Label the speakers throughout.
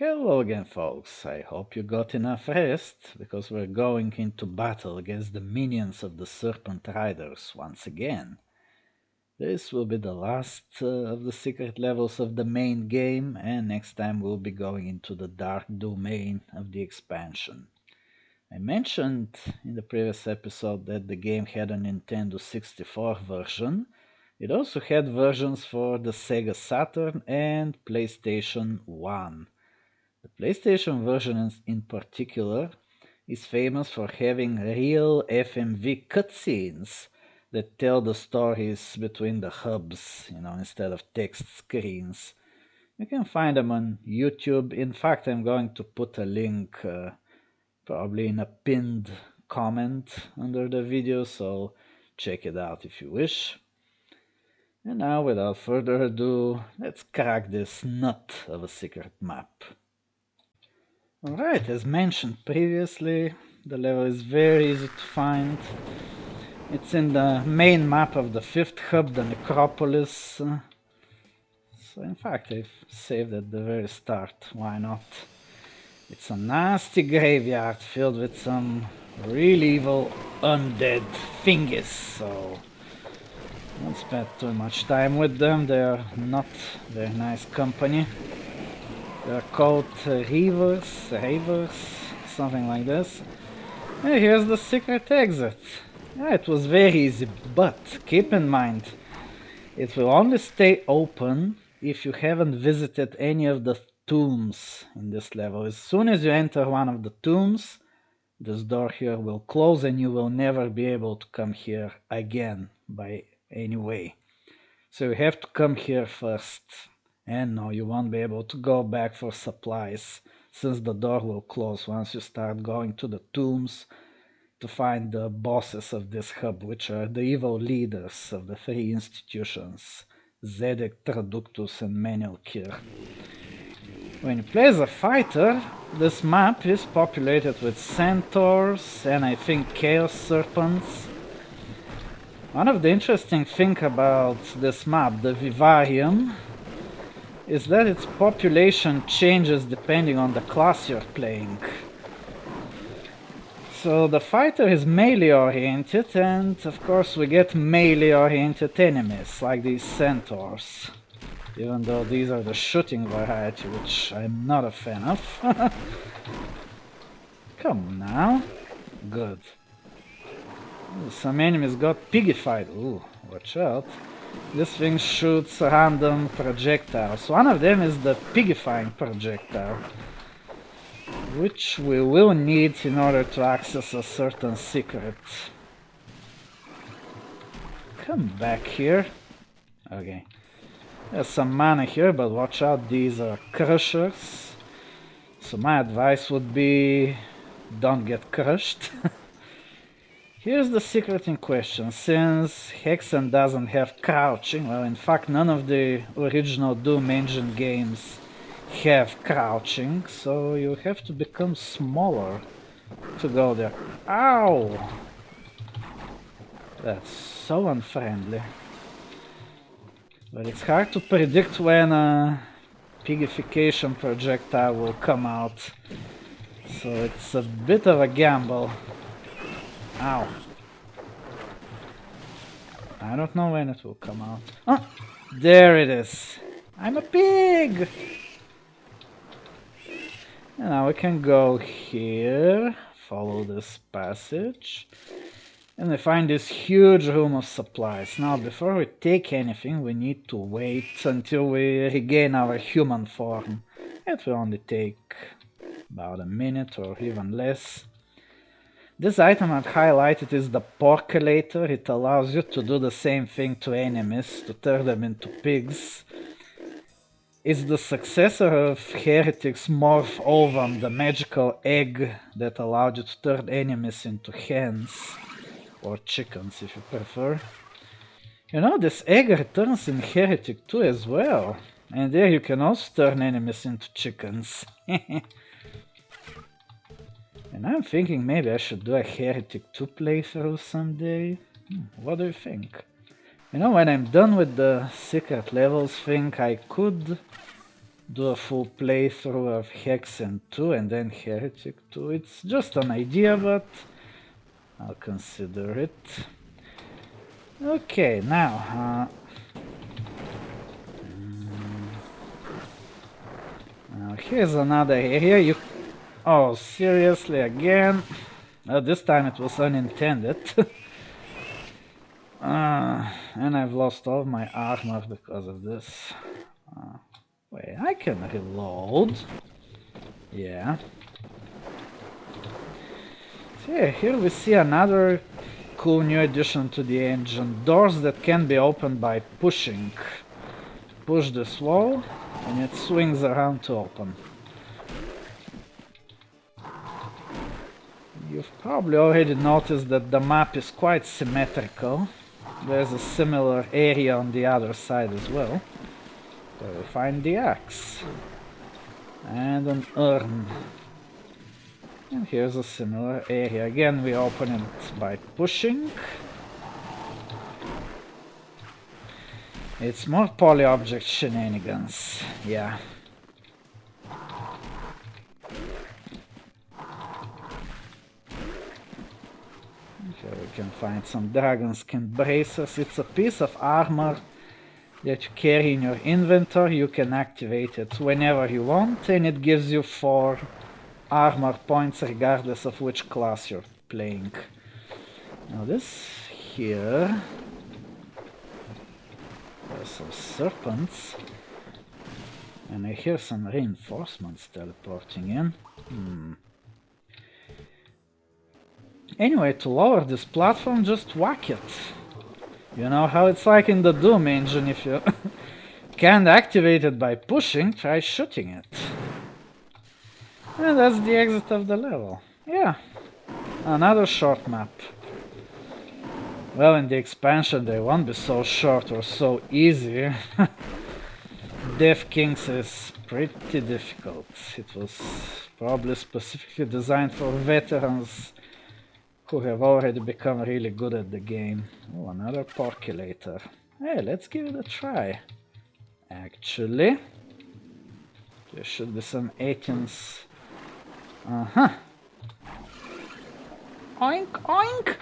Speaker 1: Hello again, folks. I hope you got enough rest, because we're going into battle against the minions of the Serpent Riders once again. This will be the last of the secret levels of the main game, and next time we'll be going into the dark domain of the expansion. I mentioned in the previous episode that the game had a Nintendo 64 version. It also had versions for the Sega Saturn and PlayStation 1. The PlayStation version in particular is famous for having real FMV cutscenes that tell the stories between the hubs, instead of text screens. You can find them on YouTube. In fact, I'm going to put a link probably in a pinned comment under the video, so check it out if you wish. And now, without further ado, let's crack this nut of a secret map. Alright, as mentioned previously, the level is very easy to find. It's in the main map of the fifth hub, the Necropolis. So in fact, I've saved at the very start, why not? It's a nasty graveyard filled with some really evil undead thingies, so don't spend too much time with them, they are not very nice company. They're called Reavers, something like this. And here's the secret exit. Yeah, it was very easy, but keep in mind, it will only stay open if you haven't visited any of the tombs in this level. As soon as you enter one of the tombs, this door here will close and you will never be able to come here again by any way. So you have to come here first. And no, you won't be able to go back for supplies, since the door will close once you start going to the tombs to find the bosses of this hub, which are the evil leaders of the three institutions, Zedek, Traductus and Menelkir. When you play as a fighter, this map is populated with centaurs and I think chaos serpents. One of the interesting things about this map, the Vivarium, is that its population changes depending on the class you're playing. So the fighter is melee oriented, and of course we get melee oriented enemies like these centaurs, even though these are the shooting variety, which I'm not a fan of. Come on now. Good. Ooh, some enemies got piggified. Ooh, watch out. This thing shoots random projectiles. One of them is the pigifying projectile, which we will need in order to access a certain secret. Come back here. Okay. There's some mana here, but watch out, these are crushers. So my advice would be, don't get crushed. Here's the secret in question. Since Hexen doesn't have crouching, well, in fact none of the original Doom engine games have crouching, so you have to become smaller to go there. Ow! That's so unfriendly. But it's hard to predict when a pigification projectile will come out, so it's a bit of a gamble. Ow. I don't know when it will come out. Oh, there it is. I'm a pig! And now we can go here, follow this passage, and we find this huge room of supplies. Now, before we take anything, we need to wait until we regain our human form. It will only take about a minute or even less. This item I've highlighted is the Porculator. It allows you to do the same thing to enemies, to turn them into pigs. It's the successor of Heretic's Morph Ovum, the magical egg that allowed you to turn enemies into hens, or chickens if you prefer. You know, this egg returns in Heretic 2 as well, and there you can also turn enemies into chickens. And I'm thinking maybe I should do a Heretic 2 playthrough someday. What do you think? You know, when I'm done with the secret levels thing, I could do a full playthrough of Hexen 2 and then Heretic 2. It's just an idea, but I'll consider it. Okay, now here's another area. Oh, seriously, again? This time it was unintended. And I've lost all my armor because of this. Wait, I can reload. Yeah. So yeah, here we see another cool new addition to the engine. Doors that can be opened by pushing. Push this wall and it swings around to open. You've probably already noticed that the map is quite symmetrical. There's a similar area on the other side as well, where we find the axe. And an urn. And here's a similar area. Again, we open it by pushing. It's more poly-object shenanigans, yeah. Here we can find some dragon skin bracers. It's a piece of armor that you carry in your inventory. You can activate it whenever you want, and it gives you 4 armor points regardless of which class you're playing. Now this here, there's some serpents, and I hear some reinforcements teleporting in. Anyway, to lower this platform, just whack it. You know how it's like in the Doom engine. If you can't activate it by pushing, try shooting it. And that's the exit of the level. Yeah, another short map. Well, in the expansion they won't be so short or so easy. Deathkings is pretty difficult. It was probably specifically designed for veterans who have already become really good at the game. Oh, another percolator. Hey, let's give it a try. Actually, there should be some 18s. Oink, oink!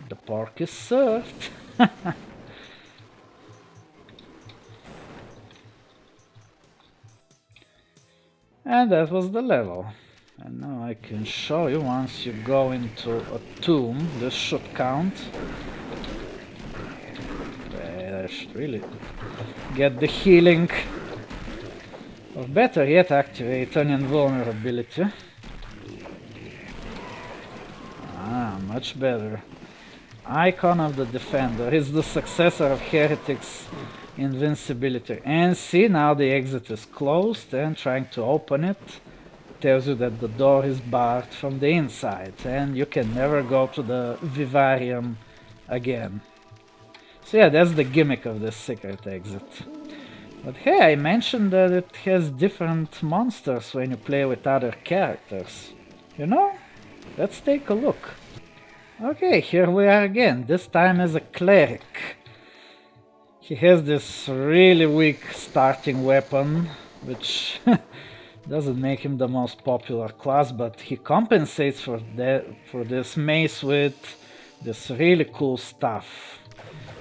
Speaker 1: The pork is served. And that was the level. And now I can show you, once you go into a tomb, this should count. I should really get the healing. Or better yet, activate an invulnerability. Much better. Icon of the Defender is the successor of Heretic's invincibility. And see, now the exit is closed, and trying to open it tells you that the door is barred from the inside and you can never go to the Vivarium again. So yeah, that's the gimmick of this secret exit. But hey, I mentioned that it has different monsters when you play with other characters. You know? Let's take a look. Okay, here we are again, this time as a cleric. He has this really weak starting weapon, which doesn't make him the most popular class, but he compensates for this mace with this really cool stuff.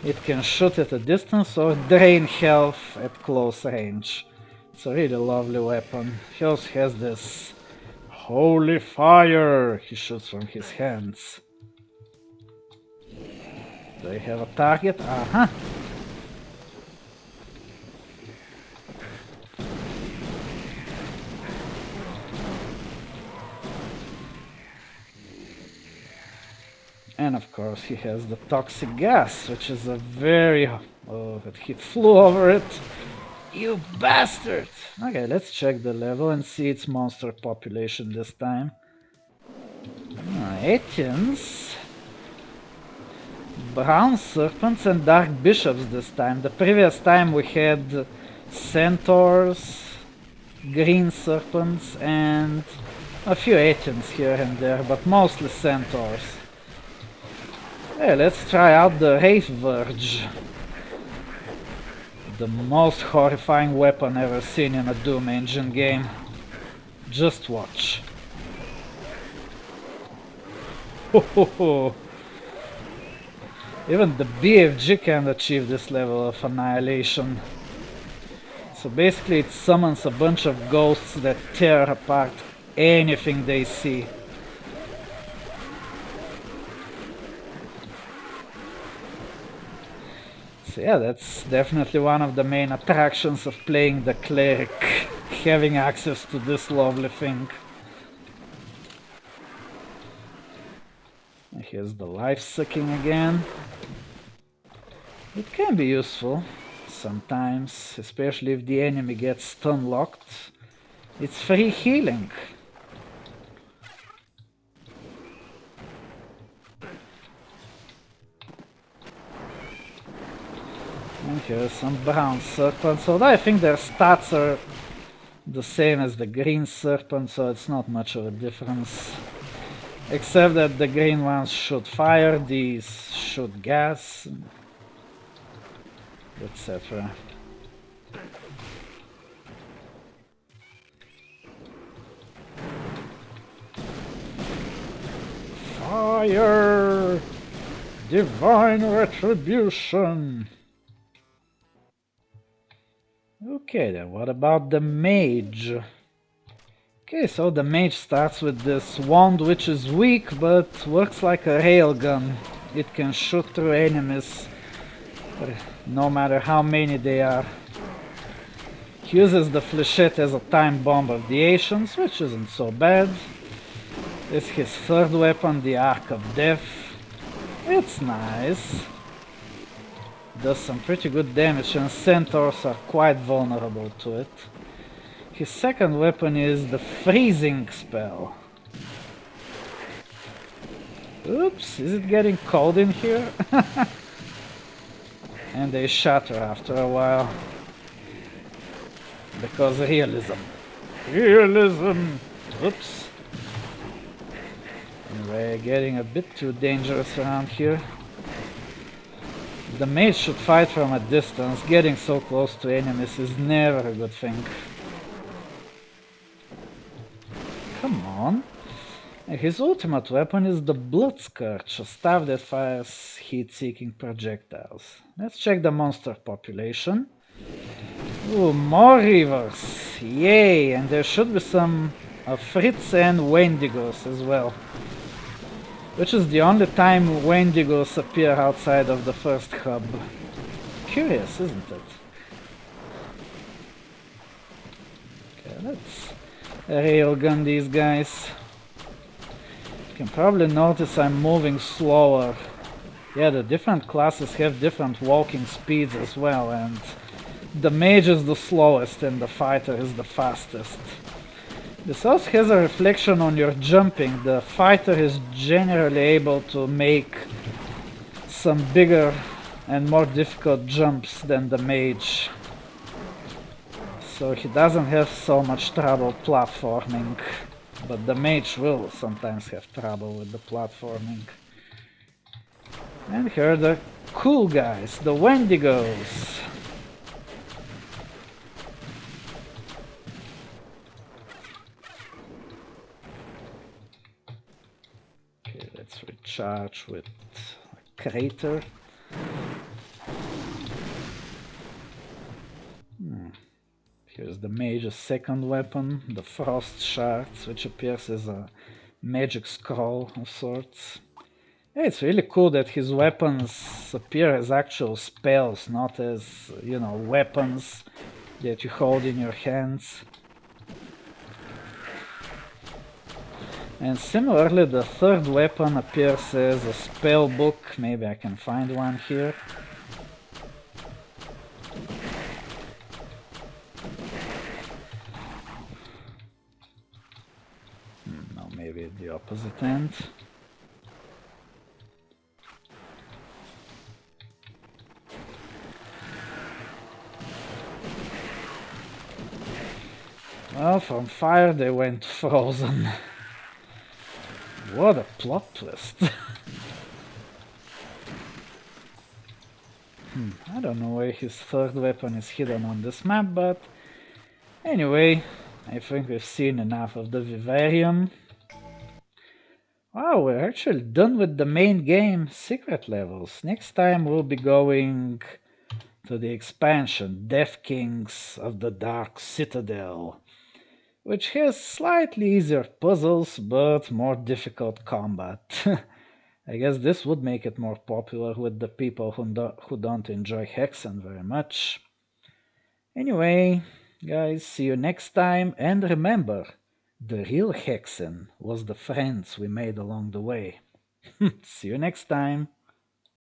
Speaker 1: It can shoot at a distance or drain health at close range. It's a really lovely weapon. He also has this holy fire he shoots from his hands. Do I have a target? Aha! And of course he has the toxic gas, which is a very... Oh, he flew over it. You bastard! Okay, let's check the level and see its monster population this time. 18s. Brown serpents and dark bishops this time. The previous time we had centaurs, green serpents, and a few 18s here and there, but mostly centaurs. Hey, let's try out the Wraith Verge. The most horrifying weapon ever seen in a Doom engine game. Just watch. Ho ho ho! Even the BFG can achieve this level of annihilation. So basically it summons a bunch of ghosts that tear apart anything they see. So yeah, that's definitely one of the main attractions of playing the cleric, having access to this lovely thing. And here's the life sucking again. It can be useful sometimes, especially if the enemy gets stun locked. It's free healing. And here's some brown serpents, although I think their stats are the same as the green serpent, so it's not much of a difference. Except that the green ones shoot fire, these shoot gas, etc. Fire! Divine retribution! Okay then, what about the mage? Okay, so the mage starts with this wand which is weak but works like a railgun. It can shoot through enemies no matter how many they are. He uses the flechette as a time bomb of the ancients, which isn't so bad. It's his third weapon, the Arc of Death. It's nice. Does some pretty good damage and centaurs are quite vulnerable to it. His second weapon is the freezing spell. Oops, is it getting cold in here? And they shatter after a while. Because realism. Realism! Oops. Anyway, getting a bit too dangerous around here. The mage should fight from a distance. Getting so close to enemies is never a good thing. Come on. And his ultimate weapon is the Blood Scourge, a staff that fires heat-seeking projectiles. Let's check the monster population. Ooh, more rivers! Yay! And there should be some Fritz and Wendigos as well. Which is the only time Wendigos appear outside of the first hub. Curious, isn't it? Okay, let's railgun these guys. You can probably notice I'm moving slower. Yeah, the different classes have different walking speeds as well, and the mage is the slowest and the fighter is the fastest. This also has a reflection on your jumping. The fighter is generally able to make some bigger and more difficult jumps than the mage. So he doesn't have so much trouble platforming. But the mage will sometimes have trouble with the platforming. And here are the cool guys, the Wendigos. Okay, let's recharge with a crater. Here's the mage's second weapon, the Frost Shards, which appears as a magic scroll of sorts. Yeah, it's really cool that his weapons appear as actual spells, not as, you know, weapons that you hold in your hands. And similarly, the third weapon appears as a spell book. Maybe I can find one here. No, maybe at the opposite end. Well, from fire they went frozen. What a plot twist. I don't know where his third weapon is hidden on this map, but anyway, I think we've seen enough of the Vivarium. Wow, we're actually done with the main game secret levels. Next time we'll be going to the expansion, Deathkings of the Dark Citadel, which has slightly easier puzzles but more difficult combat. I guess this would make it more popular with the people who don't enjoy Hexen very much. Anyway, guys, see you next time, and remember, the real Hexen was the friends we made along the way. See you next time.